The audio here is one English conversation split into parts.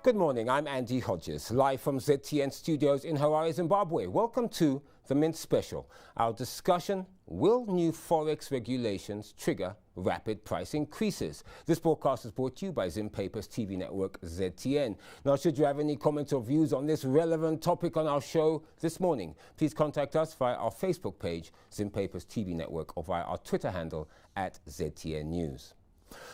Good morning, I'm Andy Hodges, live from ZTN studios in Harare, Zimbabwe. Welcome to the Mint Special. Our discussion, will new Forex regulations trigger rapid price increases? This broadcast is brought to you by Zim Papers TV network ZTN. Now, should you have any comments or views on this relevant topic on our show this morning, please contact us via our Facebook page, Zim Papers TV network, or via our Twitter handle @ZTN News.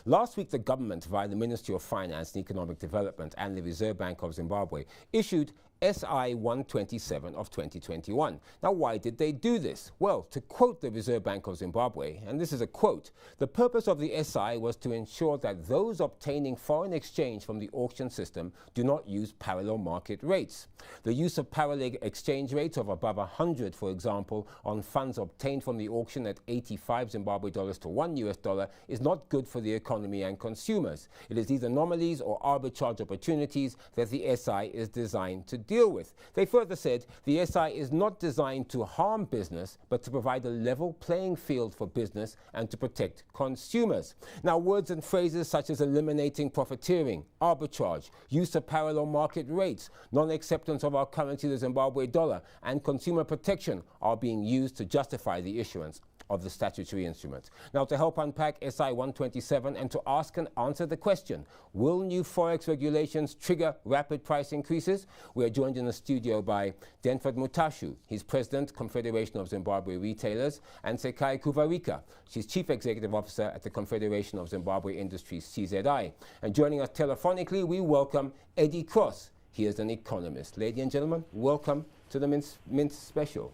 Last week, the government, via the Ministry of Finance and Economic Development and the Reserve Bank of Zimbabwe, issued SI 127 of 2021. Now, why did they do this? Well, to quote the Reserve Bank of Zimbabwe, and this is a quote, the purpose of the SI was to ensure that those obtaining foreign exchange from the auction system do not use parallel market rates. The use of parallel exchange rates of above 100, for example, on funds obtained from the auction at 85 Zimbabwe dollars to $1 is not good for the economy and consumers. It is these anomalies or arbitrage opportunities that the SI is designed to deal with. They further said the SI is not designed to harm business, but to provide a level playing field for business and to protect consumers. Now, words and phrases such as eliminating profiteering, arbitrage, use of parallel market rates, non-acceptance of our currency, the Zimbabwe dollar, and consumer protection are being used to justify the issuance of the statutory instrument. Now, to help unpack SI 127 and to ask and answer the question, will new Forex regulations trigger rapid price increases? We are joined in the studio by Denford Mutashu. He's President, Confederation of Zimbabwe Retailers, and Sekai Kuvarika. She's Chief Executive Officer at the Confederation of Zimbabwe Industries, CZI. And joining us telephonically, we welcome Eddie Cross. He is an economist. Ladies and gentlemen, welcome to the Mint Special.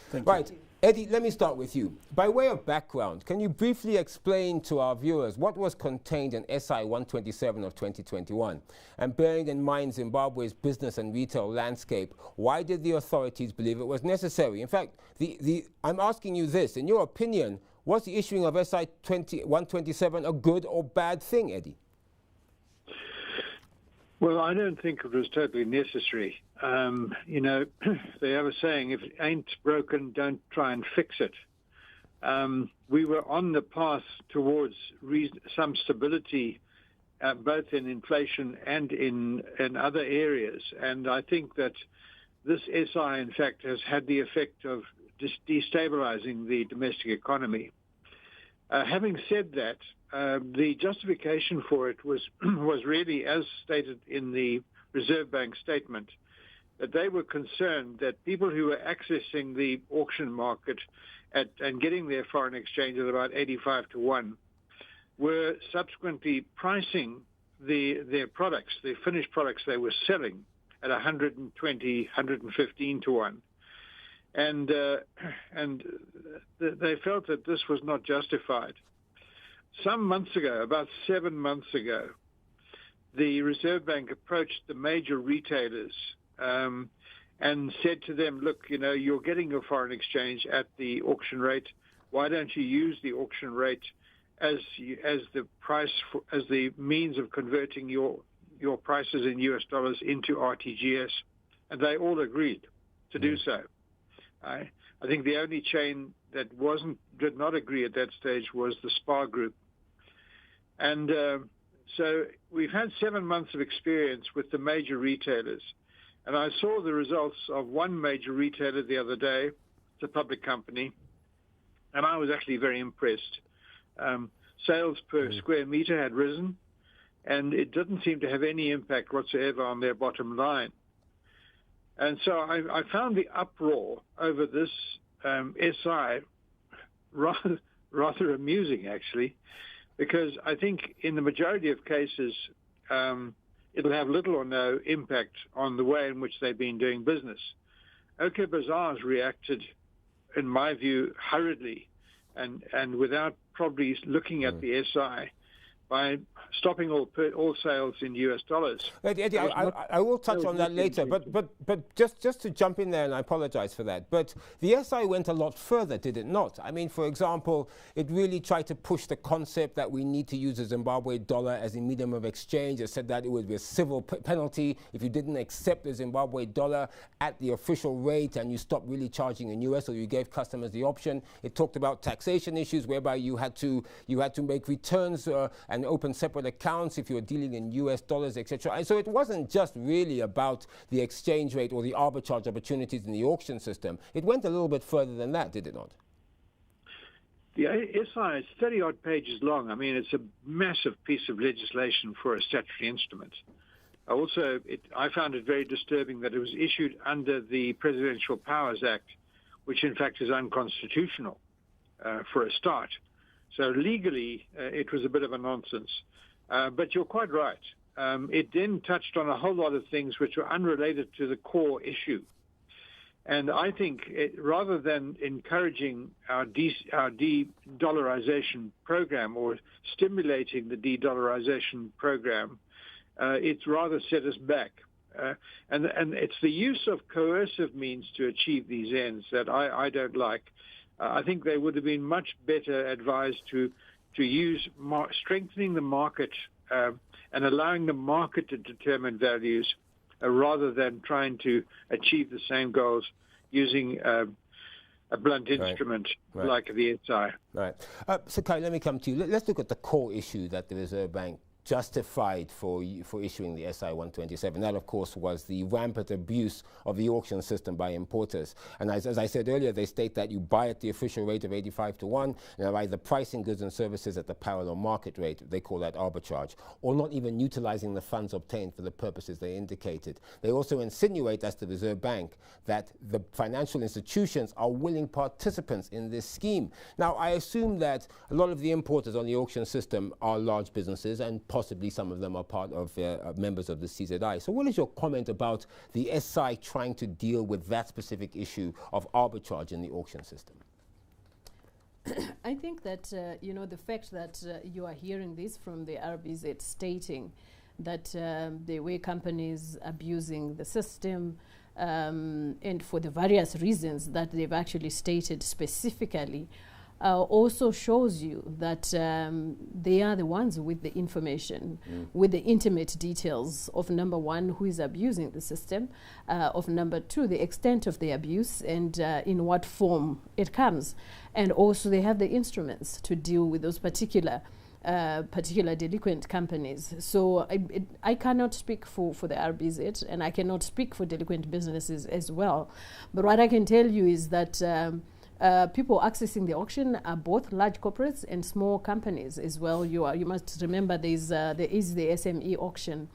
Thank you. Right. Eddie, let me start with you. By way of background, can you briefly explain to our viewers what was contained in SI 127 of 2021? And bearing in mind Zimbabwe's business and retail landscape, why did the authorities believe it was necessary? In fact, I'm asking you this. In your opinion, was the issuing of SI 127 a good or bad thing, Eddie? Well, I don't think it was totally necessary. You know, they have a saying, if it ain't broken, don't try and fix it. We were on the path towards some stability, both in inflation and in other areas. And I think that this SI, in fact, has had the effect of destabilizing the domestic economy. Having said that, the justification for it was really, as stated in the Reserve Bank statement, that they were concerned that people who were accessing the auction market and getting their foreign exchange at about 85 to 1 were subsequently pricing their products, the finished products they were selling, at 120, 115 to 1. And they felt that this was not justified. Some months ago, about 7 months ago, the Reserve Bank approached the major retailers and said to them, look, you know, you're getting your foreign exchange at the auction rate. Why don't you use the auction rate as the means of converting your prices in US dollars into RTGS? And they all agreed to do so. I think the only chain that did not agree at that stage was the SPAR Group. And so we've had 7 months of experience with the major retailers. And I saw the results of one major retailer the other day. It's a public company. And I was actually very impressed. Sales per square meter had risen, and it didn't seem to have any impact whatsoever on their bottom line. And so I found the uproar over this SI rather amusing, actually, because I think in the majority of cases, it'll have little or no impact on the way in which they've been doing business. OK Bazaars reacted, in my view, hurriedly and without probably looking at the SI by stopping all sales in US dollars. Eddie, I will touch on that later, but just to jump in there, and I apologize for that, but the SI went a lot further, did it not? I mean, for example, it really tried to push the concept that we need to use the Zimbabwe dollar as a medium of exchange. It said that it would be a civil penalty if you didn't accept the Zimbabwe dollar at the official rate and you stopped really charging in US, or you gave customers the option. It talked about taxation issues whereby you had to make returns and open separate accounts if you're dealing in US dollars, etc. And so it wasn't just really about the exchange rate or the arbitrage opportunities in the auction system. It went a little bit further than that, did it not? The SI is 30-odd pages long. I mean, it's a massive piece of legislation for a statutory instrument. Also, I found it very disturbing that it was issued under the Presidential Powers Act, which in fact is unconstitutional for a start. So legally, it was a bit of a nonsense. But you're quite right. It then touched on a whole lot of things which were unrelated to the core issue. And I think rather than encouraging our de-dollarization program or stimulating the de-dollarization program, it's rather set us back. And it's the use of coercive means to achieve these ends that I don't like. I think they would have been much better advised to use strengthening the market and allowing the market to determine values rather than trying to achieve the same goals using a blunt instrument like the SI. Right. So Kai, let me come to you. Let's look at the core issue that the Reserve Bank justified for issuing the SI 127. That, of course, was the rampant abuse of the auction system by importers. And as I said earlier, they state that you buy at the official rate of 85 to 1, and are either pricing goods and services at the parallel market rate, they call that arbitrage, or not even utilizing the funds obtained for the purposes they indicated. They also insinuate, as the Reserve Bank, that the financial institutions are willing participants in this scheme. Now, I assume that a lot of the importers on the auction system are large businesses, and possibly some of them are part of members of the CZI. So what is your comment about the SI trying to deal with that specific issue of arbitrage in the auction system? I think that, you know, the fact that you are hearing this from the RBZ stating that the way companies abusing the system and for the various reasons that they've actually stated specifically also shows you that they are the ones with the information, with the intimate details of, number one, who is abusing the system, of number two, the extent of the abuse and in what form it comes. And also they have the instruments to deal with those particular delinquent companies. So I cannot speak for the RBZ, and I cannot speak for delinquent businesses as well. But what I can tell you is that people accessing the auction are both large corporates and small companies as well. You must remember there is the SME auction.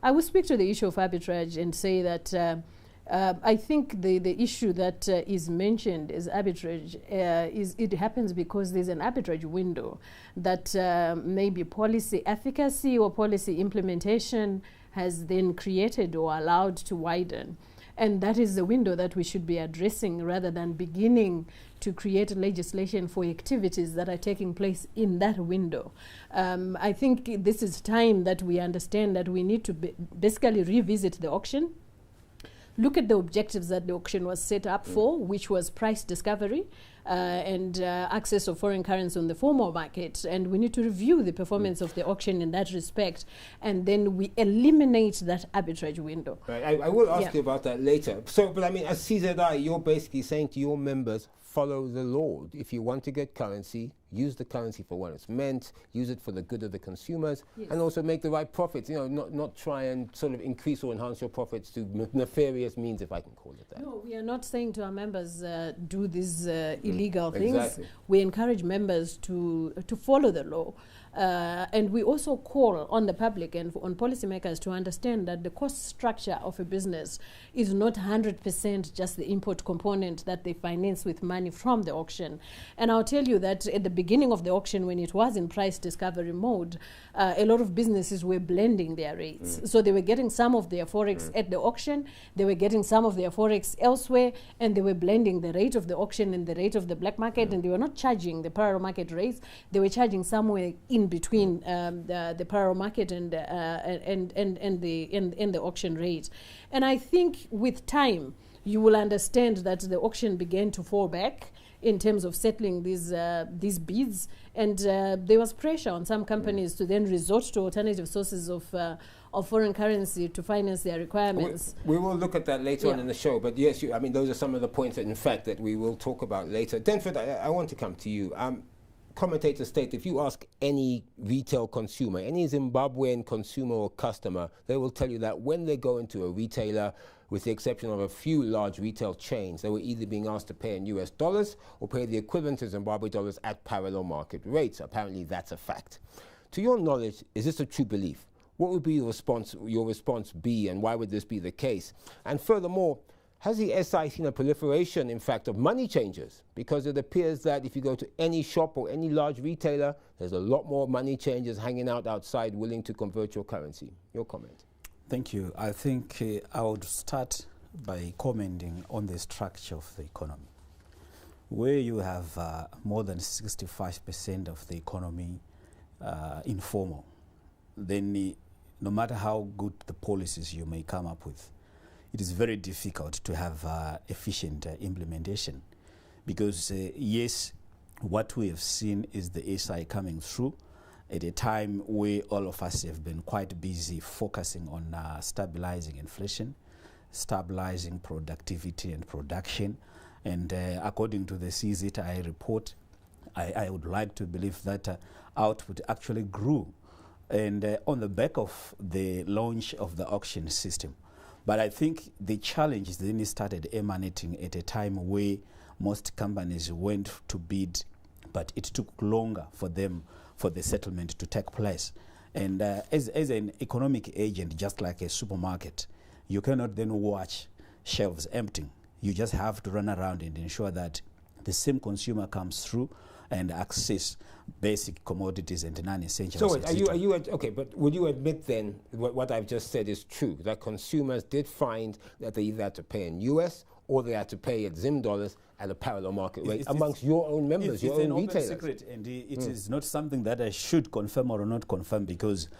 I will speak to the issue of arbitrage and say that I think the issue that is mentioned as arbitrage it happens because there's an arbitrage window that maybe policy efficacy or policy implementation has then created or allowed to widen. And that is the window that we should be addressing rather than beginning to create legislation for activities that are taking place in that window. I think this is time that we understand that we need to basically revisit the auction, look at the objectives that the auction was set up for, which was price discovery and access of foreign currency on the formal market. And we need to review the performance of the auction in that respect, and then we eliminate that arbitrage window. Right. I will ask you about that later. So, but I mean, as CZI, you're basically saying to your members, follow the law. If you want to get currency, use the currency for what it's meant, use it for the good of the consumers, and also make the right profits. You know, not try and sort of increase or enhance your profits to nefarious means, if I can call it that. No, we are not saying to our members do these illegal things. Exactly. We encourage members to follow the law. And we also call on the public and on policymakers to understand that the cost structure of a business is not 100% just the import component that they finance with money from the auction. And I'll tell you that at the beginning of the auction, when it was in price discovery mode, a lot of businesses were blending their rates. So they were getting some of their forex at the auction, they were getting some of their forex elsewhere, and they were blending the rate of the auction and the rate of the black market, and they were not charging the parallel market rates, they were charging somewhere in between the parallel market and the auction rate. And I think with time, you will understand that the auction began to fall back in terms of settling these bids, and there was pressure on some companies to then resort to alternative sources of foreign currency to finance their requirements. We will look at that later on in the show, but yes, I mean, those are some of the points that, in fact, that we will talk about later. Denford, I want to come to you. commentators state if you ask any retail consumer, any Zimbabwean consumer or customer, they will tell you that when they go into a retailer, with the exception of a few large retail chains, they were either being asked to pay in US dollars or pay the equivalent to Zimbabwe dollars at parallel market rates. Apparently that's a fact. To your knowledge, is this a true belief? What would be your response be, and why would this be the case? And furthermore, has the SI seen a proliferation, in fact, of money changers? Because it appears that if you go to any shop or any large retailer, there's a lot more money changers hanging out outside willing to convert your currency. Your comment. Thank you. I think I would start by commenting on the structure of the economy, where you have more than 65% of the economy informal. Then no matter how good the policies you may come up with, it is very difficult to have efficient implementation, because yes, what we have seen is the SI coming through at a time where all of us have been quite busy focusing on stabilizing inflation, stabilizing productivity and production, and according to the CZI report, I would like to believe that output actually grew, and on the back of the launch of the auction system. But I think the challenge then started emanating at a time where most companies went to bid, but it took longer for them, for the settlement to take place. And as an economic agent, just like a supermarket, you cannot then watch shelves emptying. You just have to run around and ensure that the same consumer comes through and access basic commodities and non-essentials. So wait, okay, but would you admit then what I've just said is true, that consumers did find that they either had to pay in US or they had to pay at Zim dollars at a parallel market rate amongst your own members, your own retailers? It's an open secret, and it is not something that I should confirm or not confirm, because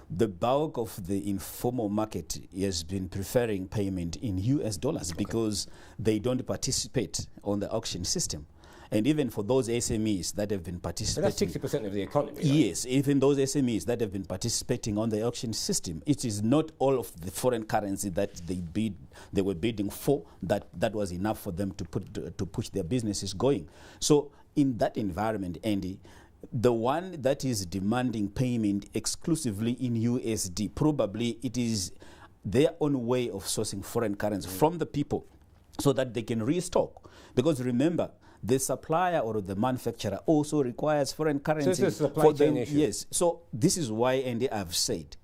the bulk of the informal market has been preferring payment in US dollars because they don't participate on the auction system. And even for those SMEs that have been participating... But that's 60% of the economy, right? Yes, even those SMEs that have been participating on the auction system, it is not all of the foreign currency that they were bidding for that was enough for them to push their businesses going. So in that environment, Andy, the one that is demanding payment exclusively in USD, probably it is their own way of sourcing foreign currency from the people so that they can restock. Because remember, the supplier or the manufacturer also requires foreign currency. So it's a supply chain issue. Yes. So this is why, Andy, I've said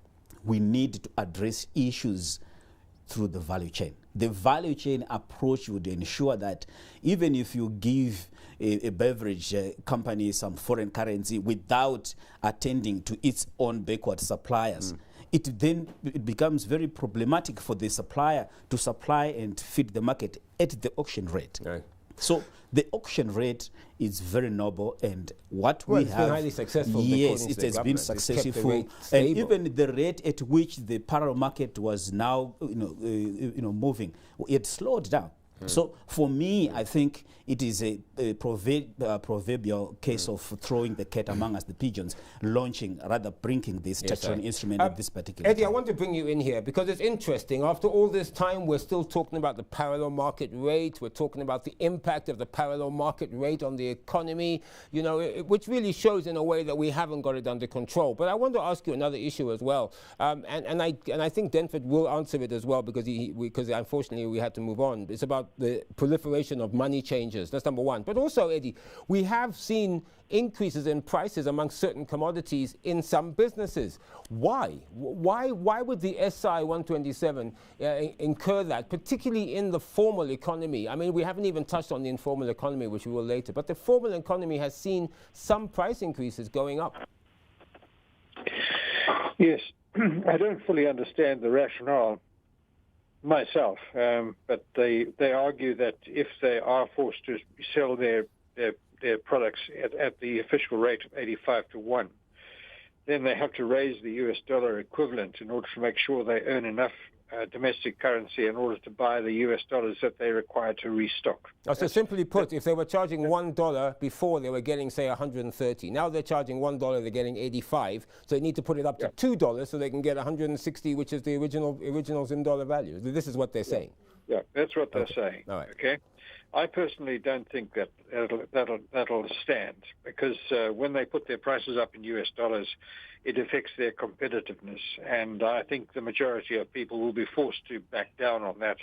we need to address issues through the value chain. The value chain approach would ensure that even if you give a beverage company some foreign currency without attending to its own backward suppliers, it becomes very problematic for the supplier to supply and feed the market at the auction rate. Right. So the auction rate is very noble, and what we have... It's been highly successful. Yes, it has been successful. And even the rate at which the parallel market was now moving, it slowed down. So for me, I think it is a proverbial case of throwing the cat among us, the pigeons, bringing this statutory instrument at this particular Eddie, time. I want to bring you in here because it's interesting. After all this time, we're still talking about the parallel market rate. We're talking about the impact of the parallel market rate on the economy, which really shows in a way that we haven't got it under control. But I want to ask you another issue as well. And I think Denford will answer it as well because unfortunately we had to move on. It's about the proliferation of money changers. That's number one. But also, Eddie, we have seen increases in prices among certain commodities in some businesses. Why? Why would the SI 127 incur that, particularly in the formal economy? I mean, we haven't even touched on the informal economy, which we will later, but the formal economy has seen some price increases going up. Yes, I don't fully understand the rationale myself, but they argue that if they are forced to sell their products at the official rate of 85 to 1, then they have to raise the US dollar equivalent in order to make sure they earn enough domestic currency in order to buy the US dollars that they require to restock. So simply put, if they were charging $1 before, they were getting, say, 130. Now they're charging $1, they're getting 85. So they need to put it up to $2 so they can get 160, which is the original Zim dollar value. This is what they're saying. Yeah, that's what they're saying. All right. Okay. I personally don't think that that'll stand, because when they put their prices up in US dollars, it affects their competitiveness. And I think the majority of people will be forced to back down on that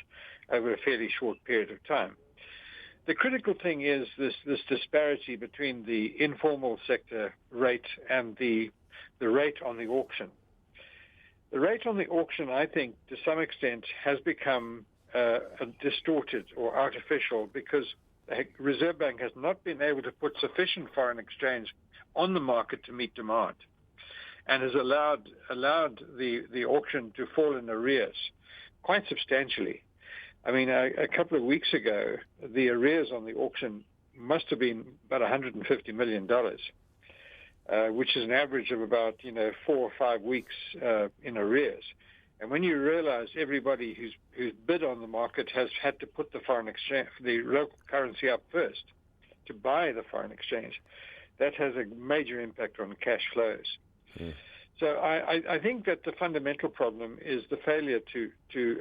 over a fairly short period of time. The critical thing is this disparity between the informal sector rate and the rate on the auction. The rate on the auction, I think, to some extent, has become distorted or artificial, because the Reserve Bank has not been able to put sufficient foreign exchange on the market to meet demand, and has allowed the auction to fall in arrears quite substantially. I mean, a couple of weeks ago, the arrears on the auction must have been about $150 million, which is an average of about 4 or 5 weeks in arrears. And when you realize everybody who's bid on the market has had to put the foreign exchange, the local currency up first to buy the foreign exchange, that has a major impact on cash flows. Mm. So I think that the fundamental problem is the failure to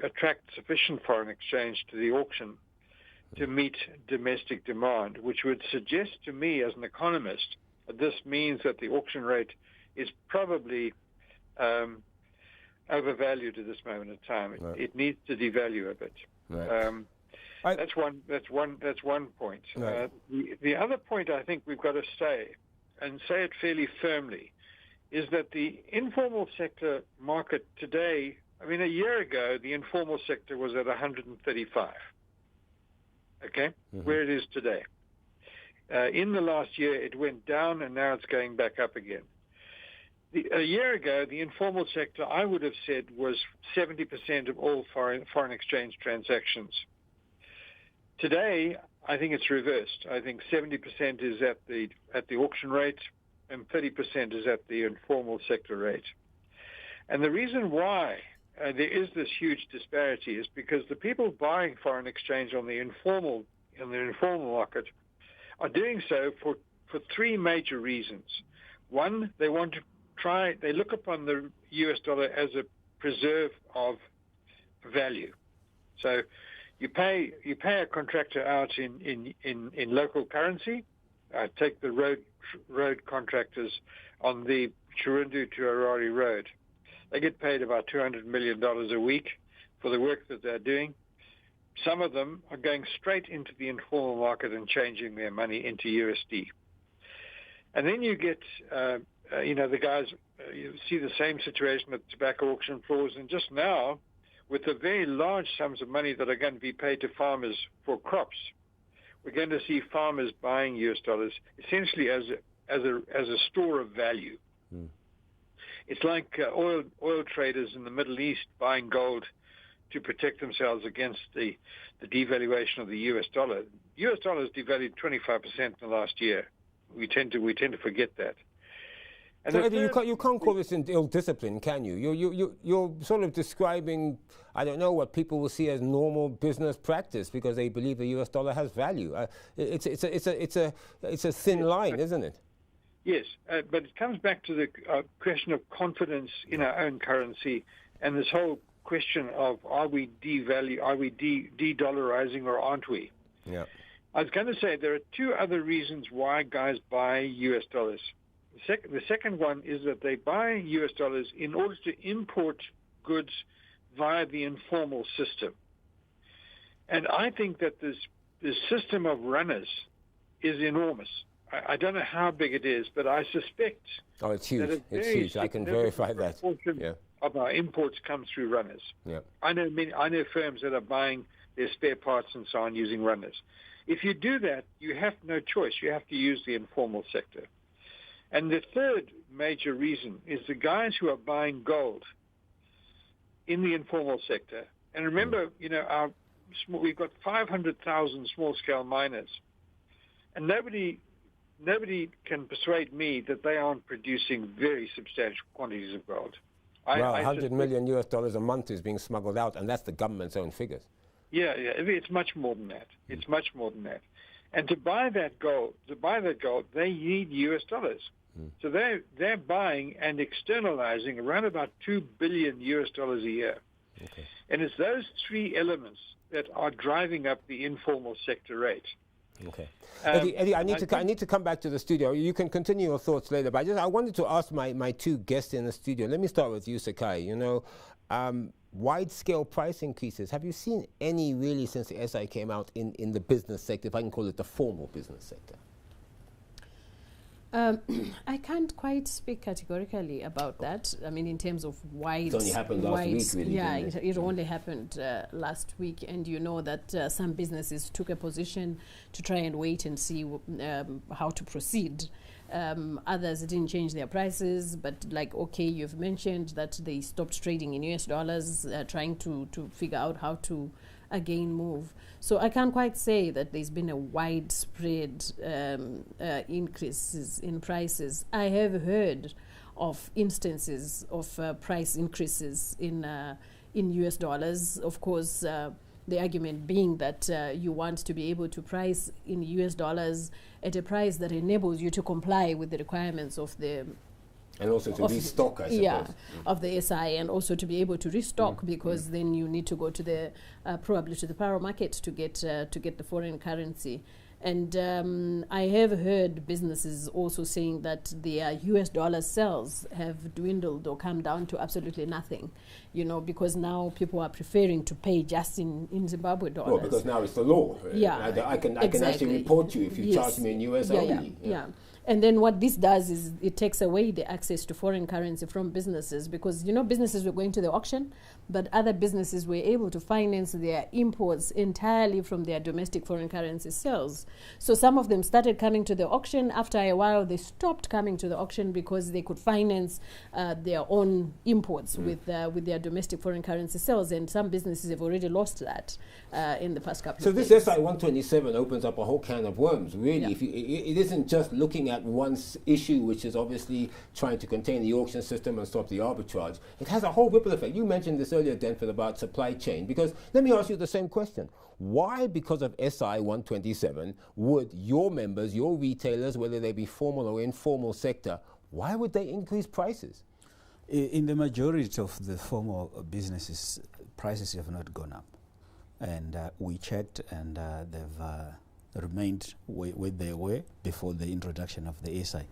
attract sufficient foreign exchange to the auction to meet domestic demand, which would suggest to me as an economist that this means that the auction rate is probably overvalued at this moment in time. Right. It needs to devalue a bit. Right. That's one point. Right. The other point I think we've got to say, and say it fairly firmly, is that the informal sector market today, I mean, a year ago, the informal sector was at 135, okay, where it is today. In the last year, it went down, and now it's going back up again. A year ago, the informal sector, I would have said, was 70% of all foreign exchange transactions. Today, I think it's reversed. I think 70% is at the auction rate, and 30% is at the informal sector rate. And the reason why there is this huge disparity is because the people buying foreign exchange on the informal market are doing so for 3 major reasons. One, they look upon the US dollar as a preserve of value. So you pay a contractor out in local currency. Take the road contractors on the Chirundu to Harare road. They get paid about $200 million a week for the work that they're doing. Some of them are going straight into the informal market and changing their money into USD. And then you get, the guys, you see the same situation at tobacco auction floors. And just now, with the very large sums of money that are going to be paid to farmers for crops, we're going to see farmers buying US dollars essentially as a store of value. Mm. It's like oil traders in the Middle East buying gold to protect themselves against the devaluation of the US dollar. US dollar has devalued 25% in the last year. We tend to forget that. And so Eddie, you can't call this ill-discipline, can you? You're sort of describing, I don't know, what people will see as normal business practice because they believe the US dollar has value. It's a thin line, isn't it? Yes, but it comes back to the question of confidence in our own currency, and this whole question of are we de-dollarizing or aren't we? Yeah. I was going to say there are 2 other reasons why guys buy US dollars. The second one is that they buy US dollars in order to import goods via the informal system. And I think that this system of runners is enormous. I don't know how big it is, but I suspect... Oh, it's huge. It's huge. I can verify that. Yeah. Of our imports come through runners. Yeah. I know firms that are buying their spare parts and so on using runners. If you do that, you have no choice. You have to use the informal sector. And the third major reason is the guys who are buying gold in the informal sector. And remember, we've got 500,000 small-scale miners, and nobody can persuade me that they aren't producing very substantial quantities of gold. Well, $100 million US a month is being smuggled out, and that's the government's own figures. Yeah, it's much more than that. It's much more than that. And to buy that gold, they need US dollars. Mm. So they're buying and externalizing around about $2 billion US a year. Okay. And it's those 3 elements that are driving up the informal sector rate. Okay. Eddie, I need to come back to the studio. You can continue your thoughts later, but I wanted to ask my two guests in the studio. Let me start with you, Sakai. You know, wide-scale price increases. Have you seen any really since the SI came out in the business sector, if I can call it the formal business sector? I can't quite speak categorically about that. I mean, in terms of wide... It only happened last week, really, yeah, didn't it only happened last week. And you know that some businesses took a position to try and wait and see how to proceed. Others didn't change their prices, but like, okay, you've mentioned that they stopped trading in US dollars, trying to figure out how to again move. So I can't quite say that there's been a widespread increases in prices. I have heard of instances of price increases in US dollars. Of course, the argument being that you want to be able to price in US dollars at a price that enables you to comply with the requirements of the... And also to restock, I suppose. Yeah, of the SI, and also to be able to restock, because then you need to go to the probably to the power market to get the foreign currency. And I have heard businesses also saying that their US dollar sales have dwindled or come down to absolutely nothing, you know, because now people are preferring to pay just in Zimbabwe dollars. Well, because now it's the law. Yeah, I can actually report you if you charge me in US only. Yeah. And then what this does is it takes away the access to foreign currency from businesses, because, you know, businesses were going to the auction, but other businesses were able to finance their imports entirely from their domestic foreign currency sales. So some of them started coming to the auction. After a while, they stopped coming to the auction because they could finance their own imports with their domestic foreign currency sales. And some businesses have already lost that in the past couple of days. So this SI 127 opens up a whole can of worms, really. Yeah. If it isn't just looking at one issue, which is obviously trying to contain the auction system and stop the arbitrage. It has a whole ripple effect. You mentioned this earlier, Denford, about supply chain. Because let me ask you the same question. Why, because of SI 127, would your members, your retailers, whether they be formal or informal sector, why would they increase prices? In the majority of the formal businesses, prices have not gone up. And we checked, and they've remained where they were before the introduction of the SI.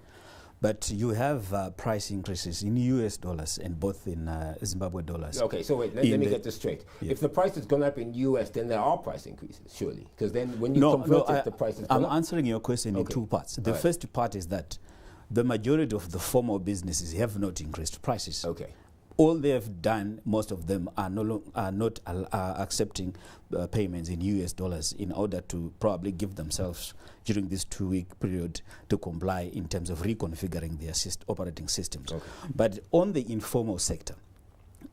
But you have price increases in US dollars and both in Zimbabwe dollars. Okay, so wait, let me get this straight. Yeah. If the price has gone up in US, then there are price increases, surely. Because then when you convert it, the price has gone up. I'm answering your question in two parts. The first part is that the majority of the formal businesses have not increased prices. Okay. All they have done, most of them are not accepting payments in US dollars in order to probably give themselves, during this 2-week period, to comply in terms of reconfiguring their operating systems. Okay. But on the informal sector,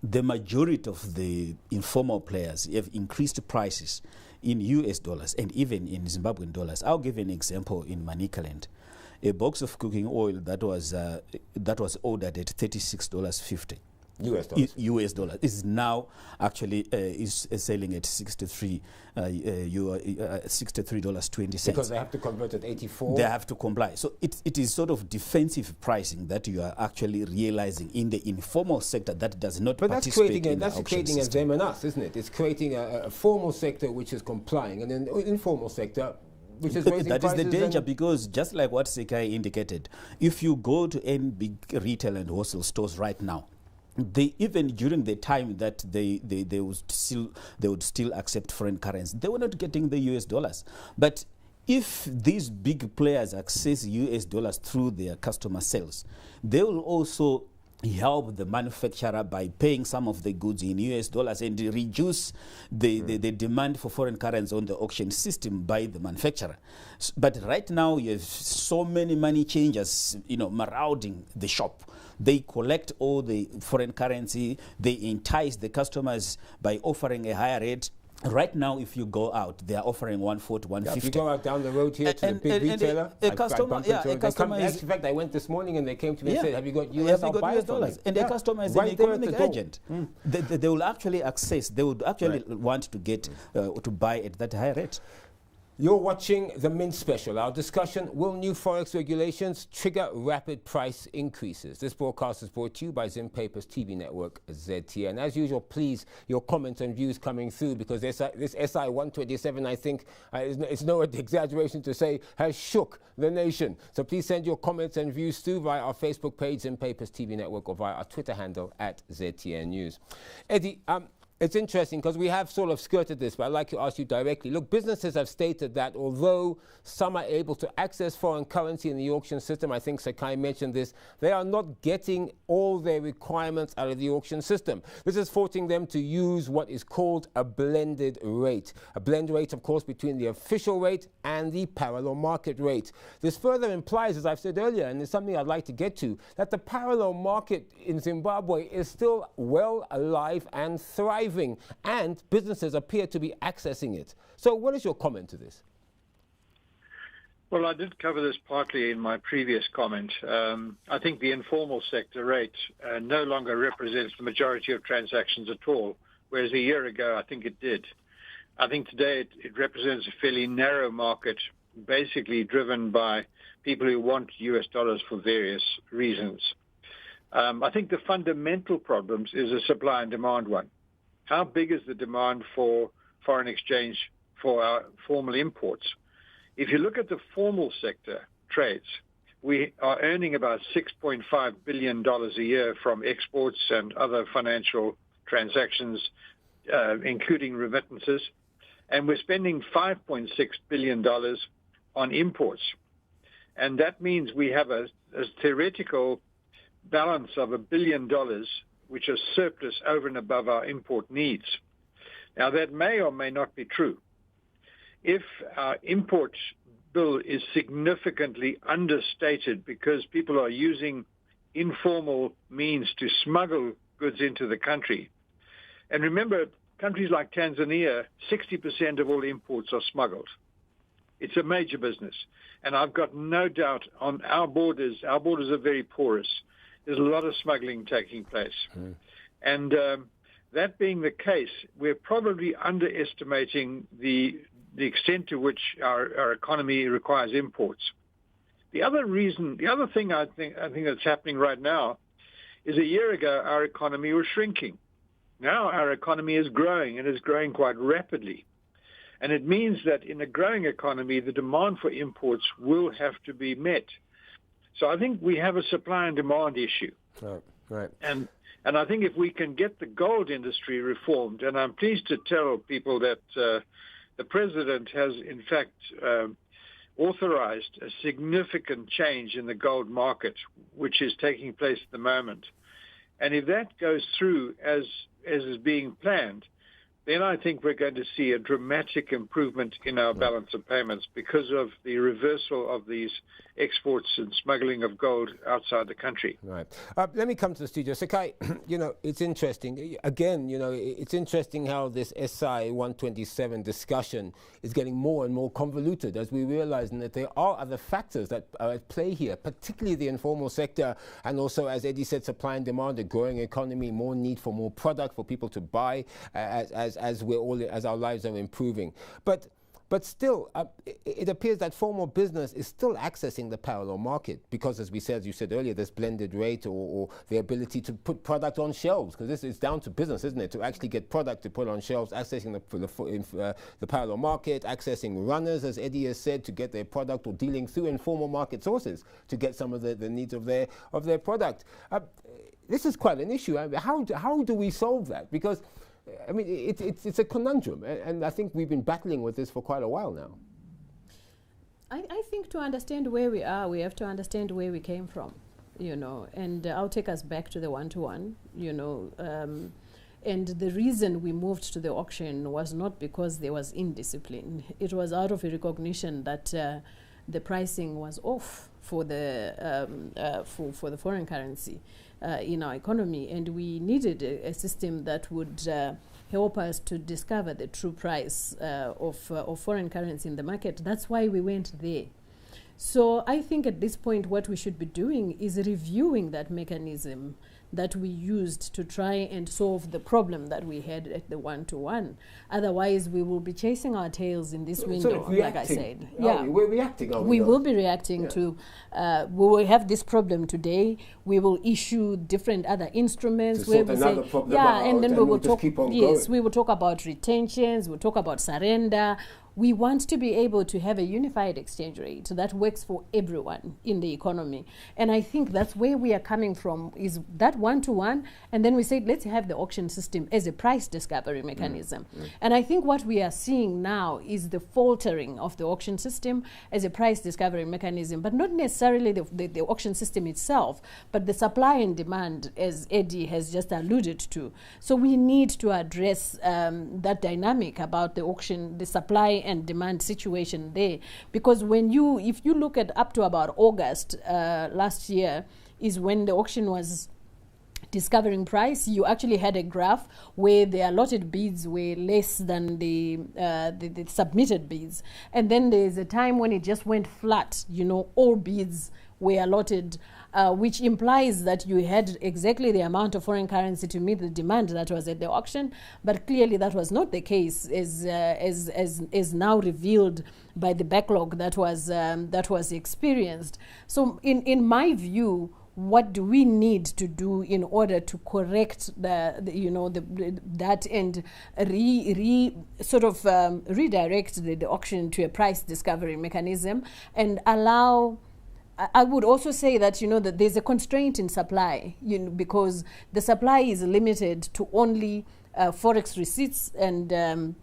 the majority of the informal players have increased prices in US dollars and even in Zimbabwean dollars. I'll give an example in Manicaland. A box of cooking oil that was ordered at $36.50. US dollars is now actually is selling at $63.20. Because they have to convert at 84. They have to comply. So it is sort of defensive pricing that you are actually realizing in the informal sector that does not participate in the auction system. That's creating a them and us, isn't it? It's creating a formal sector which is complying, and an informal sector which is raising that prices. Is the danger, because just like what Sekai indicated, if you go to any big retail and wholesale stores right now, even during the time that they would still accept foreign currency, they were not getting the US dollars. But if these big players access US dollars through their customer sales, they will also help the manufacturer by paying some of the goods in US dollars and reduce the demand for foreign currency on the auction system by the manufacturer. But right now you have so many money changers, marauding the shop. They collect all the foreign currency, they entice the customers by offering a higher rate. Right now, if you go out, they are offering 140, 150. If you go out down the road here to the big retailer, a customer in fact, I went this morning and they came to me and said, "Have you got US dollars?" And the customer is an economic agent. They will actually access. They would actually want to get to buy at that higher rate. You're watching the Mint Special. Our discussion, will new Forex regulations trigger rapid price increases? This broadcast is brought to you by Zim Paper's TV network, ZTN. As usual, please, your comments and views coming through, because this SI 127, I think, it's no exaggeration to say, has shook the nation. So please send your comments and views through via our Facebook page, Zim Paper's TV network, or via our Twitter handle at ZTN News. Eddie, it's interesting because we have sort of skirted this, but I'd like to ask you directly. Look, businesses have stated that although some are able to access foreign currency in the auction system, I think Sakai mentioned this, they are not getting all their requirements out of the auction system. This is forcing them to use what is called a blended rate. A blend rate, of course, between the official rate and the parallel market rate. This further implies, as I've said earlier, and it's something I'd like to get to, that the parallel market in Zimbabwe is still well alive and thriving, and businesses appear to be accessing it. So what is your comment to this? Well, I did cover this partly in my previous comment. I think the informal sector rate no longer represents the majority of transactions at all, whereas a year ago I think it did. I think today it represents a fairly narrow market, basically driven by people who want US dollars for various reasons. I think the fundamental problems is a supply and demand one. How big is the demand for foreign exchange for our formal imports? If you look at the formal sector trades, we are earning about $6.5 billion a year from exports and other financial transactions, including remittances, and we're spending $5.6 billion on imports. And that means we have a theoretical balance of $1 billion, which is surplus over and above our import needs. Now, that may or may not be true. If our import bill is significantly understated because people are using informal means to smuggle goods into the country, and remember, countries like Tanzania, 60% of all imports are smuggled. It's a major business. And I've got no doubt on our borders are very porous. There's a lot of smuggling taking place. And that being the case, we're probably underestimating the extent to which our economy requires imports. The other thing I think that's happening right now is a year ago our economy was shrinking. Now our economy is growing, and is growing quite rapidly. And it means that in a growing economy, the demand for imports will have to be met. So I think we have a supply and demand issue. Right. And I think if we can get the gold industry reformed, and I'm pleased to tell people that the president has, in fact, authorized a significant change in the gold market, which is taking place at the moment. And if that goes through as is being planned, then I think we're going to see a dramatic improvement in our balance of payments because of the reversal of these exports and smuggling of gold outside the country. Right. Let me come to the studio. Sakai, it's interesting. Again, it's interesting how this SI 127 discussion is getting more and more convoluted as we realize that there are other factors that are at play here, particularly the informal sector, and also, as Eddie said, supply and demand, a growing economy, more need for more product for people to buy as our lives are improving. But still, it appears that formal business is still accessing the parallel market because, as you said earlier, this blended rate or the ability to put product on shelves, because this is down to business, isn't it, to actually get product to put on shelves, accessing the parallel market, accessing runners, as Eddie has said, to get their product, or dealing through informal market sources to get some of the needs of their product. This is quite an issue. How do we solve that? Because it's a conundrum, and I think we've been battling with this for quite a while now. I think to understand where we are, we have to understand where we came from, and I'll take us back to the one-to-one, and the reason we moved to the auction was not because there was indiscipline. It was out of a recognition that the pricing was off for the foreign currency in our economy, and we needed a system that would help us to discover the true price of foreign currency in the market. That's why we went there. So I think at this point what we should be doing is reviewing that mechanism that we used to try and solve the problem that we had at the one-to-one. Otherwise, we will be chasing our tails in this window, like I said. Yeah, we're reacting. We will be reacting to, we will have this problem today. We will issue different other instruments where we say, and then we will talk, we will talk about retentions, we'll talk about surrender. We want to be able to have a unified exchange rate that works for everyone in the economy. And I think that's where we are coming from, is that one-to-one. And then we said, let's have the auction system as a price discovery mechanism. And I think what we are seeing now is the faltering of the auction system as a price discovery mechanism, but not necessarily the auction system itself, but the supply and demand, as Eddie has just alluded to. So we need to address that dynamic about the auction, the supply and demand situation there, because if you look at up to about August last year is when the auction was discovering price, you actually had a graph where the allotted bids were less than the submitted bids, and then there's a time when it just went flat. All bids were allotted, which implies that you had exactly the amount of foreign currency to meet the demand that was at the auction. But clearly that was not the case, as now revealed by the backlog that was experienced. So in my view, what do we need to do in order to correct that and redirect the auction to a price discovery mechanism and allow? I would also say that that there's a constraint in supply, because the supply is limited to only forex receipts and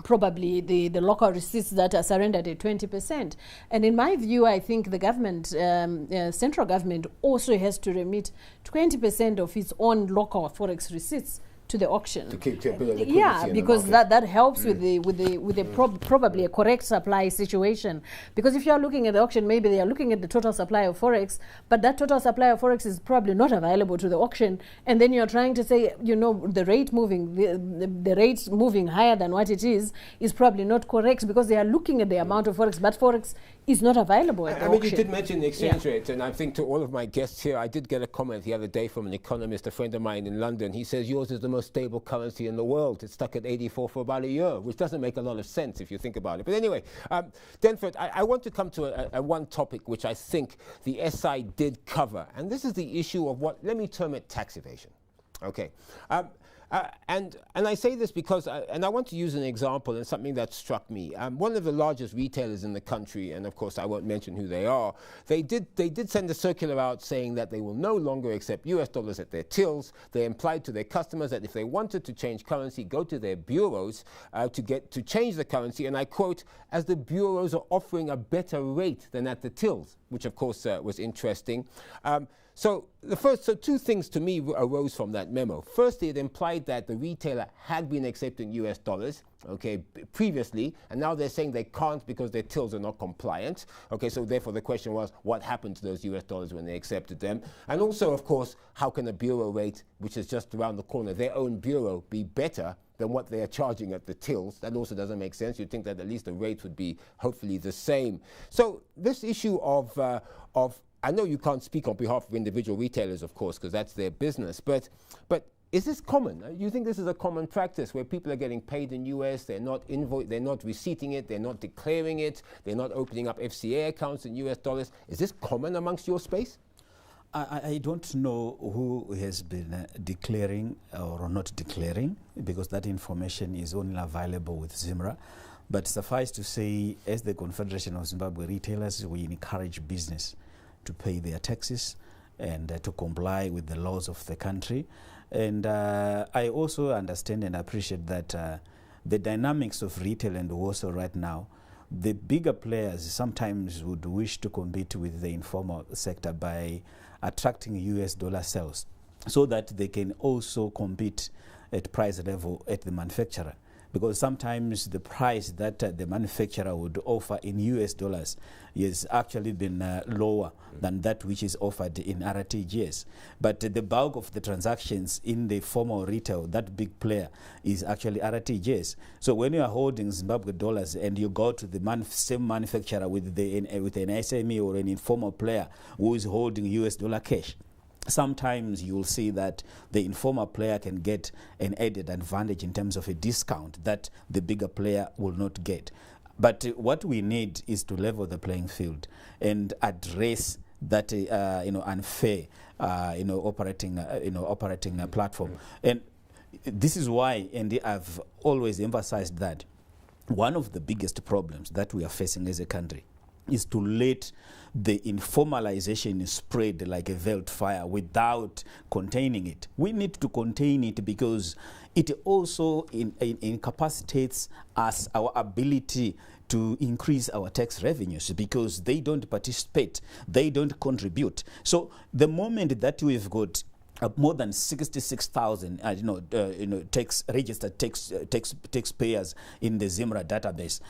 probably the local receipts that are surrendered at 20%. And in my view, I think the government, central government, also has to remit 20% of its own local forex receipts to the auction. To keep because that helps with probably a correct supply situation. Because if you are looking at the auction, maybe they are looking at the total supply of forex, but that total supply of forex is probably not available to the auction. And then you're trying to say, the rate moving, the rates moving higher than what it is probably not correct, because they are looking at the amount of forex, but forex is not available at the auction. You did mention the exchange rate, and I think to all of my guests here, I did get a comment the other day from an economist, a friend of mine in London. He says yours is the most stable currency in the world. It's stuck at 84 for about a year, which doesn't make a lot of sense if you think about it. But anyway, Denford, I want to come to a one topic which I think the SI did cover, and this is the issue of what, let me term it, tax evasion. Okay. And I say this because, and I want to use an example and something that struck me. One of the largest retailers in the country, and of course I won't mention who they are, they did send a circular out saying that they will no longer accept US dollars at their tills. They implied to their customers that if they wanted to change currency, go to their bureaus to change the currency, and I quote, as the bureaus are offering a better rate than at the tills, which of course was interesting. So two things to me arose from that memo. Firstly, it implied that the retailer had been accepting US dollars, okay, previously, and now they're saying they can't because their tills are not compliant. Okay, so therefore the question was, what happened to those US dollars when they accepted them? And also, of course, how can a bureau rate, which is just around the corner, their own bureau, be better than what they are charging at the tills? That also doesn't make sense. You'd think that at least the rate would be hopefully the same. So this issue of I know you can't speak on behalf of individual retailers, of course, because that's their business, but is this common? You think this is a common practice where people are getting paid in US, they're not receipting it, they're not declaring it, they're not opening up FCA accounts in US dollars? Is this common amongst your space? I don't know who has been declaring or not declaring, because that information is only available with ZIMRA. But suffice to say, as the Confederation of Zimbabwe Retailers, we encourage business to pay their taxes and to comply with the laws of the country. And I also understand and appreciate that the dynamics of retail and wholesale right now, the bigger players sometimes would wish to compete with the informal sector by attracting US dollar sales so that they can also compete at price level at the manufacturer. because sometimes the price that the manufacturer would offer in US dollars has actually been lower than that which is offered in RTGS. But the bulk of the transactions in the formal retail, that big player, is actually RTGS. So when you are holding Zimbabwe dollars and you go to the same manufacturer with an SME or an informal player who is holding US dollar cash, sometimes you'll see that the informal player can get an added advantage in terms of a discount that the bigger player will not get. But what we need is to level the playing field and address that unfair operating platform. And this is why, and I've always emphasized that one of the biggest problems that we are facing as a country is to let the informalization spread like a veiled fire without containing it. We need to contain it because it also incapacitates us, our ability to increase our tax revenues, because they don't participate, they don't contribute. So the moment that we've got more than 66,000 registered taxpayers in the ZIMRA database,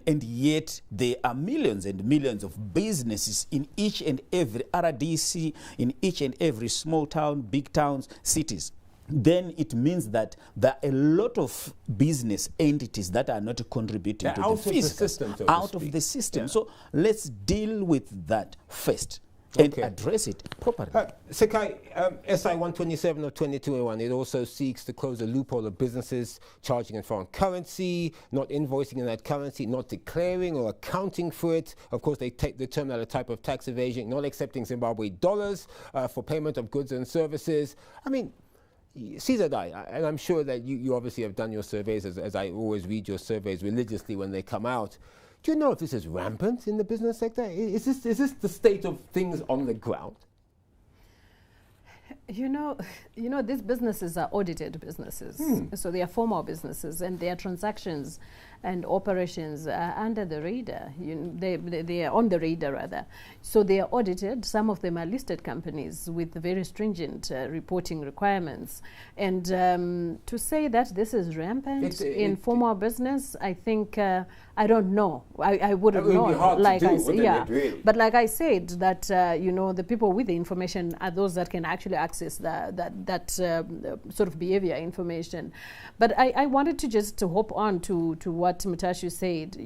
and yet there are millions and millions of businesses in each and every RDC, in each and every small town, big towns, cities, then it means that there are a lot of business entities that are not contributing to the fiscal, out of the system. Yeah. So let's deal with that first. And address it properly. Sekai, SI 127 of 2021, it also seeks to close a loophole of businesses charging in foreign currency, not invoicing in that currency, not declaring or accounting for it. Of course, they take the term that a type of tax evasion, not accepting Zimbabwe dollars for payment of goods and services. I mean, Caesar, and I'm sure that you obviously have done your surveys, as I always read your surveys religiously when they come out. Do you know if this is rampant in the business sector? Is this the state of things on the ground? You know, these businesses are audited businesses. So they are formal businesses, and their transactions and operations are under the radar. They are on the radar, rather. So they are audited. Some of them are listed companies with very stringent reporting requirements. And to say that this is rampant in formal business, I think, I don't know. I wouldn't know. Like I said, yeah. Really? But like I said, that the people with the information are those that can actually access that sort of behavior information. But I wanted to just hop on to what Mutashu said.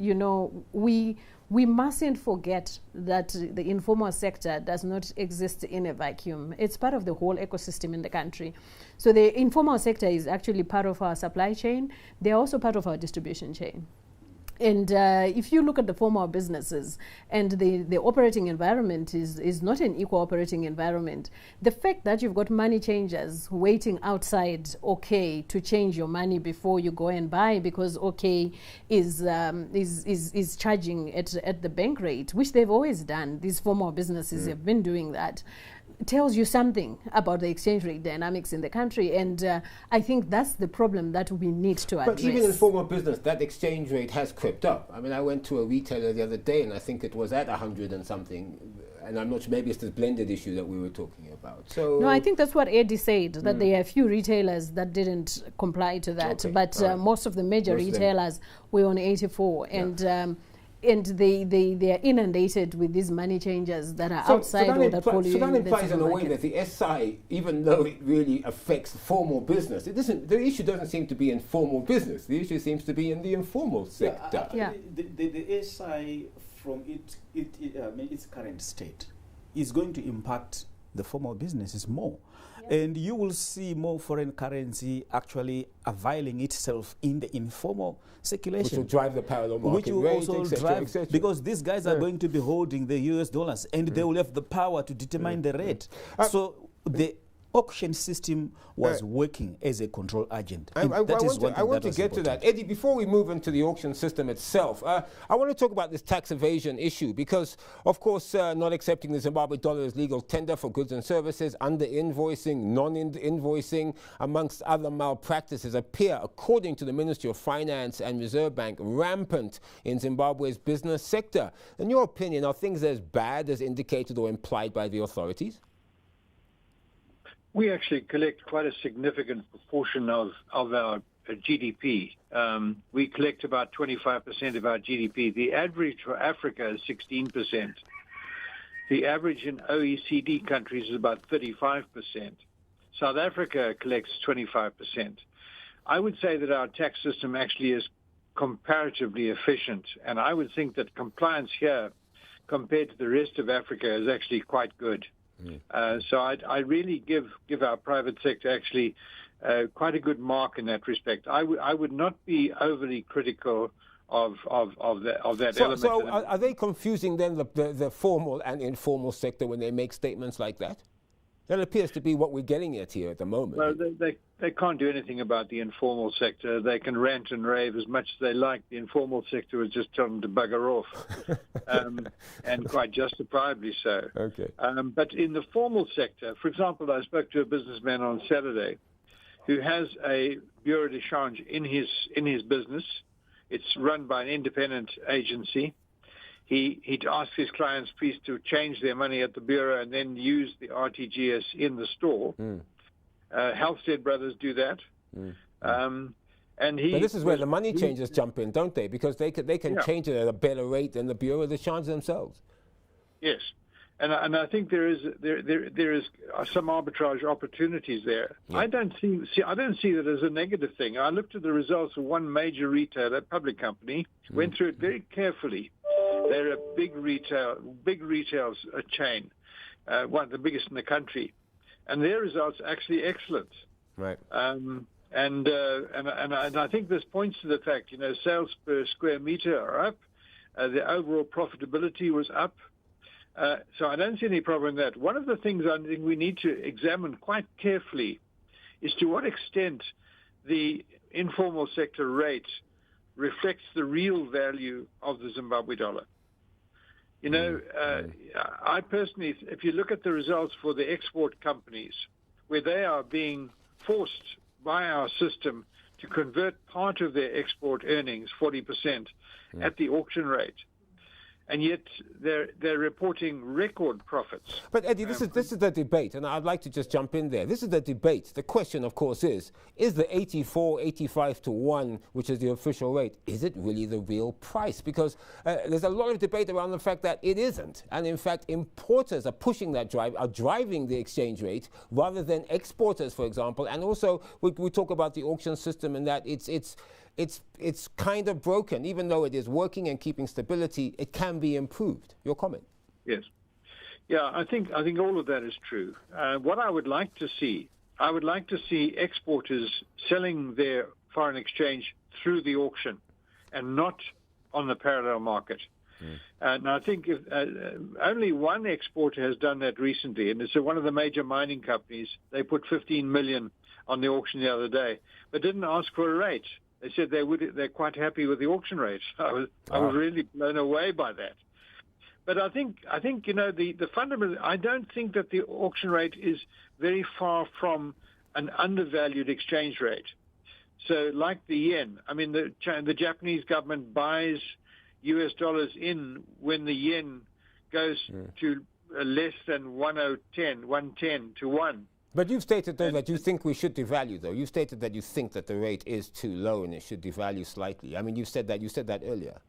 We mustn't forget that the informal sector does not exist in a vacuum. It's part of the whole ecosystem in the country. So the informal sector is actually part of our supply chain. They're also part of our distribution chain. And if you look at the formal businesses and the operating environment is not an equal operating environment, the fact that you've got money changers waiting outside OK to change your money before you go and buy because OK is charging at the bank rate, which they've always done. These formal businesses have been doing that. Tells you something about the exchange rate dynamics in the country, and I think that's the problem that we need to address. But even in formal business, that exchange rate has crept up. I mean, I went to a retailer the other day, and I think it was at 100 and something, and I'm not sure, maybe it's this blended issue that we were talking about. So no, I think that's what Eddie said, that there are a few retailers that didn't comply to that, but most of the major retailers were on 84, and they are inundated with these money changers that are outside or that fall in. So that implies in a way that the SI, even though it really affects formal business, the issue doesn't seem to be in formal business. The issue seems to be in the informal sector. The SI, from its current state, is going to impact the formal businesses more. And you will see more foreign currency actually availing itself in the informal circulation. Which will drive the parallel market rate, etc. Because these guys are going to be holding the US dollars, and they will have the power to determine the rate. So the auction system was working as a control agent. I want to get to that. Eddie, before we move into the auction system itself, I want to talk about this tax evasion issue because, of course, not accepting the Zimbabwe dollar as legal tender for goods and services, under-invoicing, non-invoicing, amongst other malpractices appear, according to the Ministry of Finance and Reserve Bank, rampant in Zimbabwe's business sector. In your opinion, are things as bad as indicated or implied by the authorities? We actually collect quite a significant proportion of our GDP. We collect about 25% of our GDP. The average for Africa is 16%. The average in OECD countries is about 35%. South Africa collects 25%. I would say that our tax system actually is comparatively efficient, and I would think that compliance here compared to the rest of Africa is actually quite good. So I really give our private sector actually quite a good mark in that respect. I would not be overly critical of that element. So are they confusing then the formal and informal sector when they make statements like that? That appears to be what we're getting at here at the moment. Well, they can't do anything about the informal sector. They can rant and rave as much as they like. The informal sector will just tell them to bugger off, and quite justifiably so. Okay. But in the formal sector, for example, I spoke to a businessman on Saturday who has a bureau de change in his business. It's run by an independent agency. He'd ask his clients, please, to change their money at the bureau and then use the RTGS in the store. Halstead Brothers do that. And but this is where the money changers jump in, don't they? Because they can change it at a better rate than the bureau de change themselves. Yes, and I think there is some arbitrage opportunities there. Yeah. I don't see that as a negative thing. I looked at the results of one major retailer, public company, went through it very carefully. They're a big retail chain, one of the biggest in the country, and their results are actually excellent. Right. And I think this points to the fact, sales per square meter are up, the overall profitability was up. So I don't see any problem in that. One of the things I think we need to examine quite carefully is to what extent the informal sector rate reflects the real value of the Zimbabwe dollar. I personally, if you look at the results for the export companies, where they are being forced by our system to convert part of their export earnings, 40%, at the auction rate, and yet they're reporting record profits. But Eddie, this is the debate, and I'd like to just jump in there. This is the debate. The question, of course, is the 84, 85 to 1, which is the official rate, is it really the real price? Because there's a lot of debate around the fact that it isn't. And in fact, importers are pushing that are driving the exchange rate rather than exporters, for example. And also, we talk about the auction system and that it's kind of broken. Even though it is working and keeping stability, it can be improved. Your comment? Yes. Yeah, I think all of that is true. What I would like to see exporters selling their foreign exchange through the auction and not on the parallel market. Now, I think only one exporter has done that recently, and it's one of the major mining companies. They put 15 million on the auction the other day, but didn't ask for a rate. They said they're quite happy with the auction rate. I was really blown away by that. But I think the fundamental. I don't think that the auction rate is very far from an undervalued exchange rate. So, like the yen, I mean, the Japanese government buys US dollars in when the yen goes to less than 110 to 1. But you've stated, though, that you think we should devalue, though. You stated that you think that the rate is too low and it should devalue slightly. I mean, you said that earlier.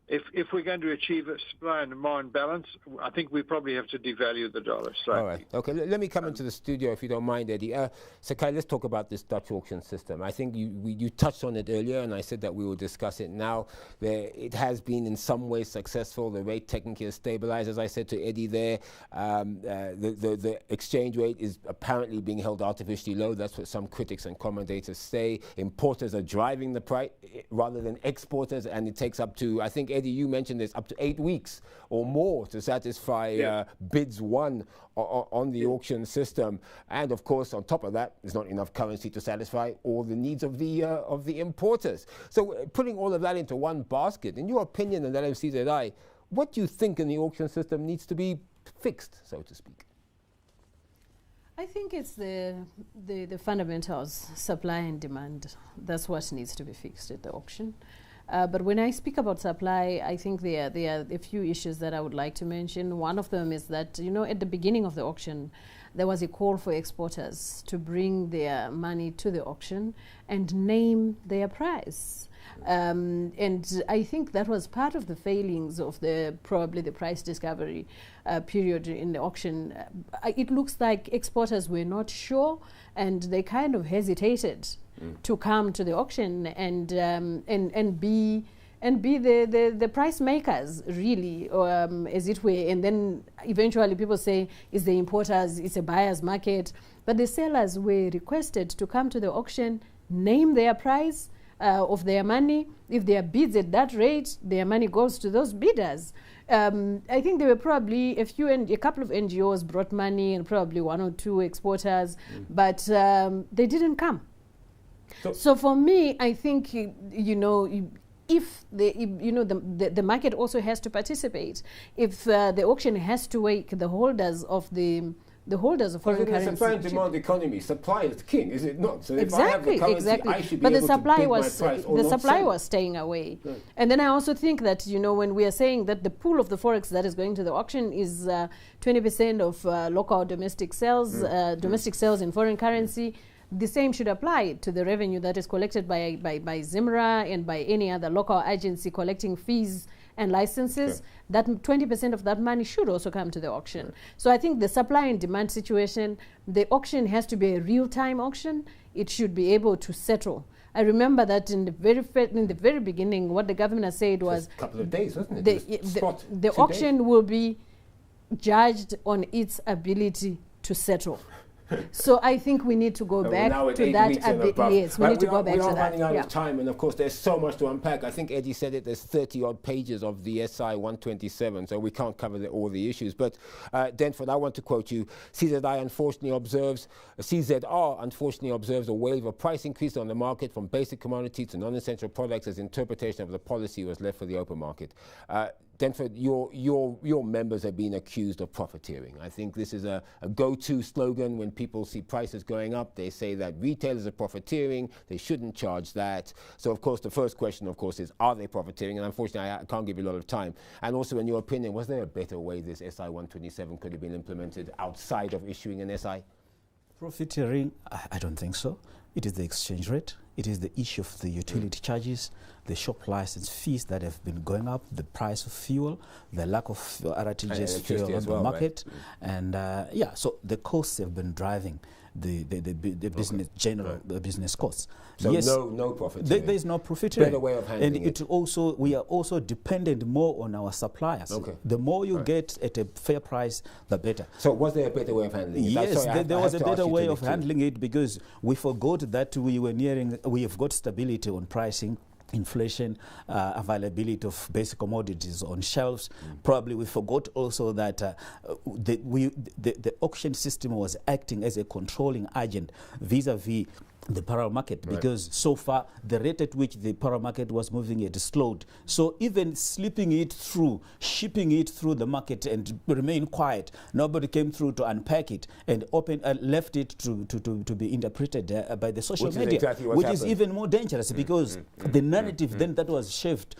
If we're going to achieve a supply and demand balance, I think we probably have to devalue the dollar slightly. All right. Okay, let me come into the studio, if you don't mind, Eddie. Sakai, let's talk about this Dutch auction system. I think you touched on it earlier, and I said that we will discuss it now. It has been in some ways successful. The rate technically has stabilized, as I said to Eddie there. The exchange rate is apparently being held artificially low. That's what some critics and commentators say. Importers are driving the price rather than exporters, and it takes up to, I think, Eddie, you mentioned this, up to 8 weeks or more to satisfy bids won on the auction system. And of course, on top of that, there's not enough currency to satisfy all the needs of the importers. So putting all of that into one basket, in your opinion and LMCZI, what do you think in the auction system needs to be fixed, so to speak? I think it's the fundamentals, supply and demand. That's what needs to be fixed at the auction. But when I speak about supply, I think there are a few issues that I would like to mention. One of them is that, at the beginning of the auction, there was a call for exporters to bring their money to the auction and name their price. And I think that was part of the failings of probably the price discovery period in the auction. It looks like exporters were not sure, and they kind of hesitated to come to the auction and be the price makers, really, as it were. And then eventually people say it's the importers, it's a buyer's market. But the sellers were requested to come to the auction, name their price of their money. If their bids at that rate, their money goes to those bidders. I think there were probably a couple of NGOs brought money and probably one or two exporters, but they didn't come. So for me, I think, if the market also has to participate, if the auction has to wake the holders of foreign currency. Supply and demand economy, supply is king, is it not? So exactly, if I have the currency, exactly. I should be but able the supply to bid was my price or the not supply sell. was staying away. Right. And then I also think that when we are saying that the pool of the forex that is going to the auction is 20% of local domestic sales, domestic sales in foreign currency. The same should apply to the revenue that is collected by Zimra and by any other local agency collecting fees and licenses. Okay. That 20% of that money should also come to the auction. Right. So I think the supply and demand situation, the auction has to be a real-time auction. It should be able to settle. I remember that in the very beginning, what the governor said was a couple of days, wasn't it? The auction will be judged on its ability to settle. So I think we need to go back to that a bit. Yes, we need to go back to that. We are running out of time, and of course there's so much to unpack. I think Eddie said it, there's 30-odd pages of the SI 127, so we can't cover all the issues. But Denford, I want to quote you. CZR unfortunately observes a wave of price increase on the market from basic commodities to non-essential products as interpretation of the policy was left for the open market. Denford, your members have been accused of profiteering. I think this is a go-to slogan when people see prices going up. They say that retailers are profiteering. They shouldn't charge that. So, of course, the first question, of course, is, are they profiteering? And unfortunately, I can't give you a lot of time. And also, in your opinion, was there a better way this SI 127 could have been implemented outside of issuing an SI? Profiteering, I don't think so. It is the exchange rate. It is the issue of the utility charges, the shop license fees that have been going up, the price of fuel, the lack of Arbitrage fuel on the market. Right? And so the costs have been driving the business, the business costs. So yes, no profiteering. There is no profiteering. Better way of handling it. And we are also dependent more on our suppliers. Okay. The more you get at a fair price, the better. So was there a better way of handling it? Yes, there was a better way of handling it, because we forgot that we have got stability on pricing, inflation, availability of basic commodities on shelves. Probably we forgot also that the auction system was acting as a controlling agent vis-a-vis the parallel market, because so far the rate at which the parallel market was moving, it slowed. So even slipping it through, shipping it through the market and remain quiet, nobody came through to unpack it and left it to be interpreted by the social media, exactly which is even more dangerous, because the narrative then that was shaped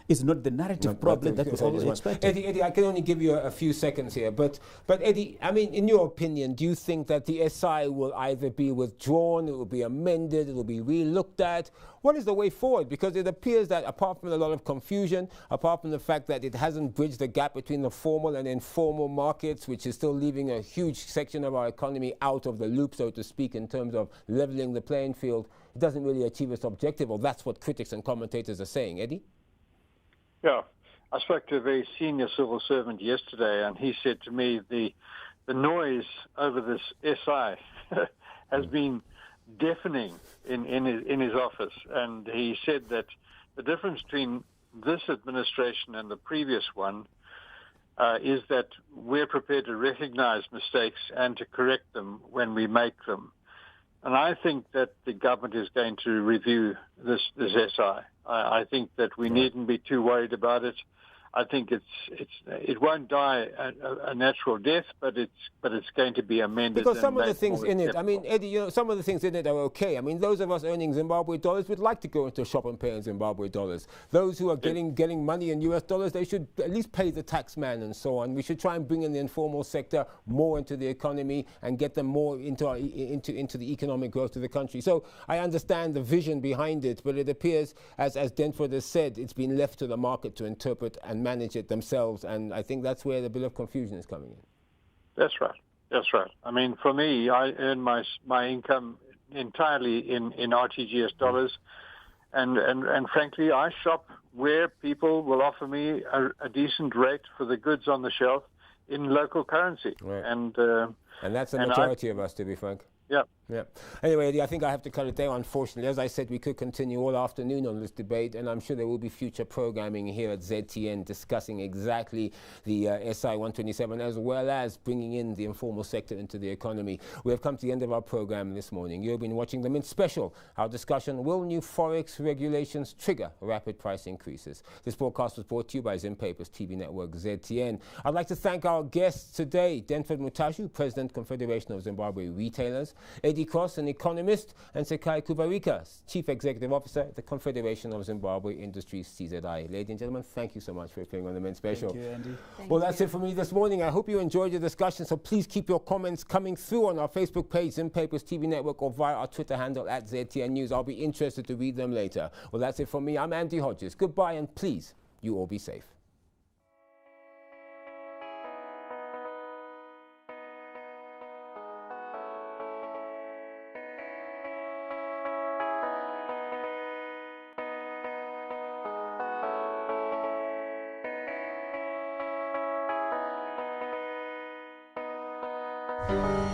is not the narrative problem that was always expected. Eddie, I can only give you a few seconds here, but Eddie, I mean, in your opinion, do you think that the SI will either be withdrawn, it will be amended, it will be re-looked at? What is the way forward? Because it appears that apart from a lot of confusion, apart from the fact that it hasn't bridged the gap between the formal and informal markets, which is still leaving a huge section of our economy out of the loop, so to speak, in terms of leveling the playing field, it doesn't really achieve its objective, or that's what critics and commentators are saying. Eddie? Yeah, I spoke to a very senior civil servant yesterday, and he said to me the noise over this SI has been deafening in his office, and he said that the difference between this administration and the previous one is that we're prepared to recognize mistakes and to correct them when we make them. And I think that the government is going to review this SI. I think that we needn't be too worried about it. I think it won't die a natural death, but it's going to be amended. Because some of the things in it, I mean, Eddie, some of the things in it are okay. I mean, those of us earning Zimbabwe dollars would like to go into a shop and pay in Zimbabwe dollars. Those who are getting money in US dollars, they should at least pay the tax man and so on. We should try and bring in the informal sector more into the economy and get them more into the economic growth of the country. So I understand the vision behind it, but it appears, as Denford has said, it's been left to the market to interpret and manage it themselves, and I think that's where the bit of confusion is coming in. That's right. That's right. I mean, for me, I earn my income entirely in RTGS dollars, and frankly, I shop where people will offer me a decent rate for the goods on the shelf in local currency. Right. And that's the majority of us, to be frank. Yeah. Yeah. Anyway, Eddie, I think I have to cut it there, unfortunately. As I said, we could continue all afternoon on this debate, and I'm sure there will be future programming here at ZTN discussing exactly the SI 127, as well as bringing in the informal sector into the economy. We have come to the end of our program this morning. You've been watching the Mint Special, our discussion, will new Forex regulations trigger rapid price increases? This broadcast was brought to you by Zimpapers TV Network ZTN. I'd like to thank our guests today, Denford Mutashu, President, Confederation of Zimbabwe Retailers, Eddie Cross, an economist, and Sekai Kubarika, Chief Executive Officer at the Confederation of Zimbabwe Industries, CZI. Ladies and gentlemen, thank you so much for appearing on the Mint Special. Thank you, Andy. Well, that's it for me this morning. I hope you enjoyed the discussion, so please keep your comments coming through on our Facebook page, Zimpapers TV Network, or via our Twitter handle at ZTN News. I'll be interested to read them later. Well, that's it from me. I'm Andy Hodges. Goodbye, and please, you all be safe. Thank you.